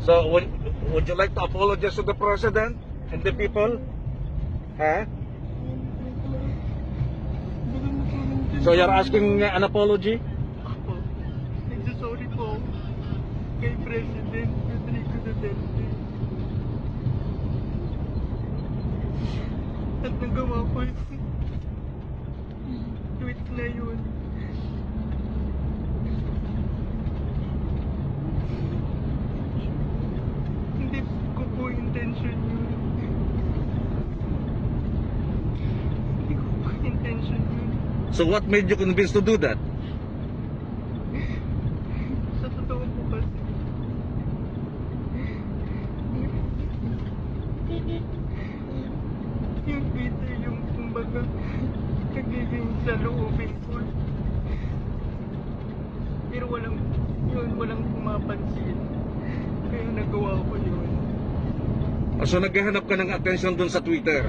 So, would you like to apologize to the President and the people? Huh? So, you're asking an apology? Ako, nagsasorry po kay President Rodrigo Duterte. At nagawa ko yung tweet na yun. Hindi ko po intention yun. Hindi ko po intention yun. So, what made you convinced to do that? Sa totoo po kasi, yung Twitter yung kumbaga nagiging saloobin ko. Pero walang pumapansin. Kaya nagawa ko yun. So, naghahanap ka ng attention dun sa Twitter?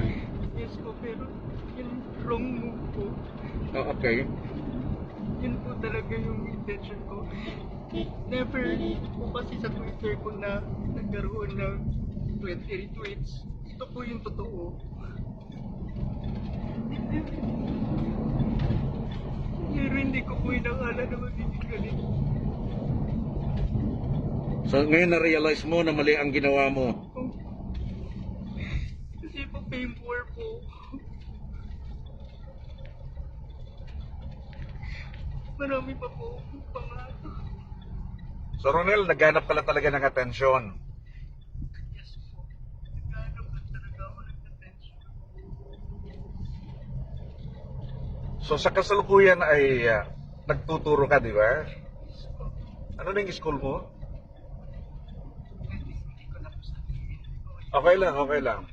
Yes po, pero yun wrong move po. Oh, okay. Yun po talaga yung intention ko. Never po kasi sa Twitter ko na nagkaroon ng 20 retweets. Ito po yung totoo. Pero hindi ko po inakala na magiging ganito. So, ngayon na-realize mo na mali ang ginawa mo. Kasi po painful po. Marami pa po pangalan. So, Ronel, naghanap ka lang talaga ng atensyon. Yes po. Naghanap lang talaga ako ng attention. So, sa kasalukuyan ay nagtuturo ka, di ba? Yes po. Ano na yung school mo? Hindi ko na po sabihin. Okay lang, okay lang.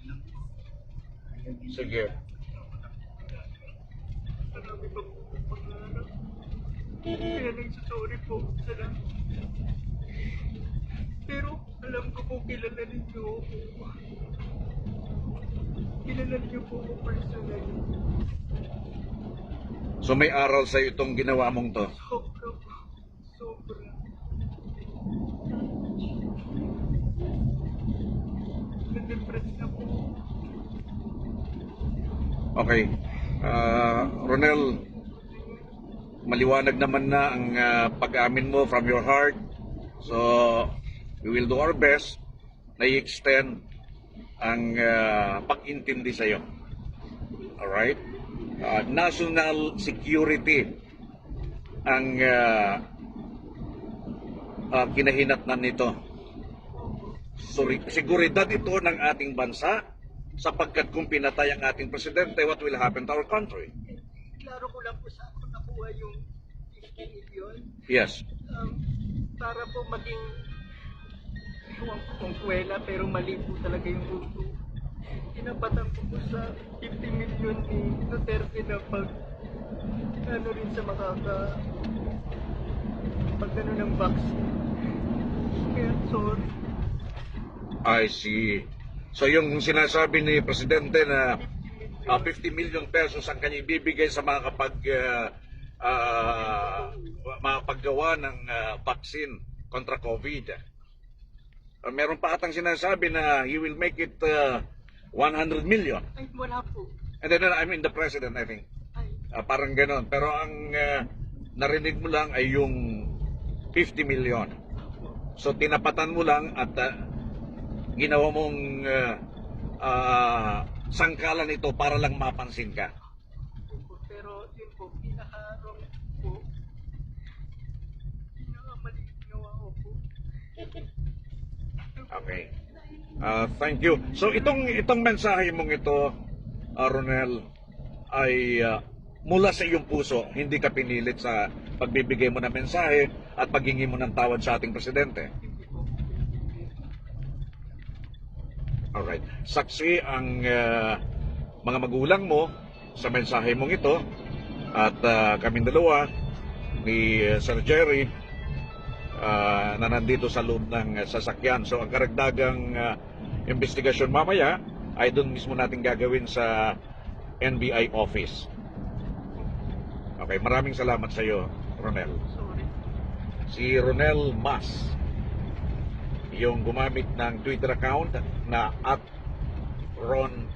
Sige. Marami pa po pangalan. Kaya nagsasorry po sa lahat. Pero alam ko po kilala ninyo ako. Kilala niyo po ako personally. So, may aral sa'yo itong ginawa mong to. Sobra po. Sobra. Na-depress na po. Okay. Ronel, maliwanag naman na ang pag-amin mo from your heart. So, we will do our best na i-extend ang pag-intindi sa'yo. Alright? National security ang kinahinatnan nito. Seguridad ito ng ating bansa sapagkat kung pinatay ang ating presidente, what will happen to our country? Klaro ko lang po sa ako nakuha yung 50 million. Yes. Para po maging iwan ko kung kwela pero mali po talaga yung uso. Tinapatan ko po sa 50 million ni Duterte na pag ano rin sa pag ano ng vaccine. Kaya sorry. I see. So yung sinasabi ni Presidente na 50 million pesos ang kanya ibibigay sa mga mga paggawa ng vaccine kontra COVID. Meron pa atang sinasabi na he will make it 100 million. Ay, wala po. And then I mean the President, I think. Ay, Parang ganon. Pero ang narinig mo lang ay yung 50 million. So tinapatan mo lang at ginawa mong sangkalan ito para lang mapansin ka. pero yun po, pinaka-wrong po. Pinaka-mali ginawa ko po. Okay. Thank you. So itong mensahe mong ito, Ronel, ay mula sa iyong puso, hindi ka pinilit sa pagbibigay mo ng mensahe at paghingi mo ng tawad sa ating presidente. Hindi po. Alright. Saksi ang mga magulang mo sa mensahe mong ito at kaming dalawa ni Sir Jerry na nandito sa loob ng sasakyan. So ang karagdagang investigasyon mamaya ay doon mismo natin gagawin sa NBI office. Okay, maraming salamat sa iyo, Ronel. Sorry. Si Ronel Mas. yung gumamit ng Twitter account na at Ron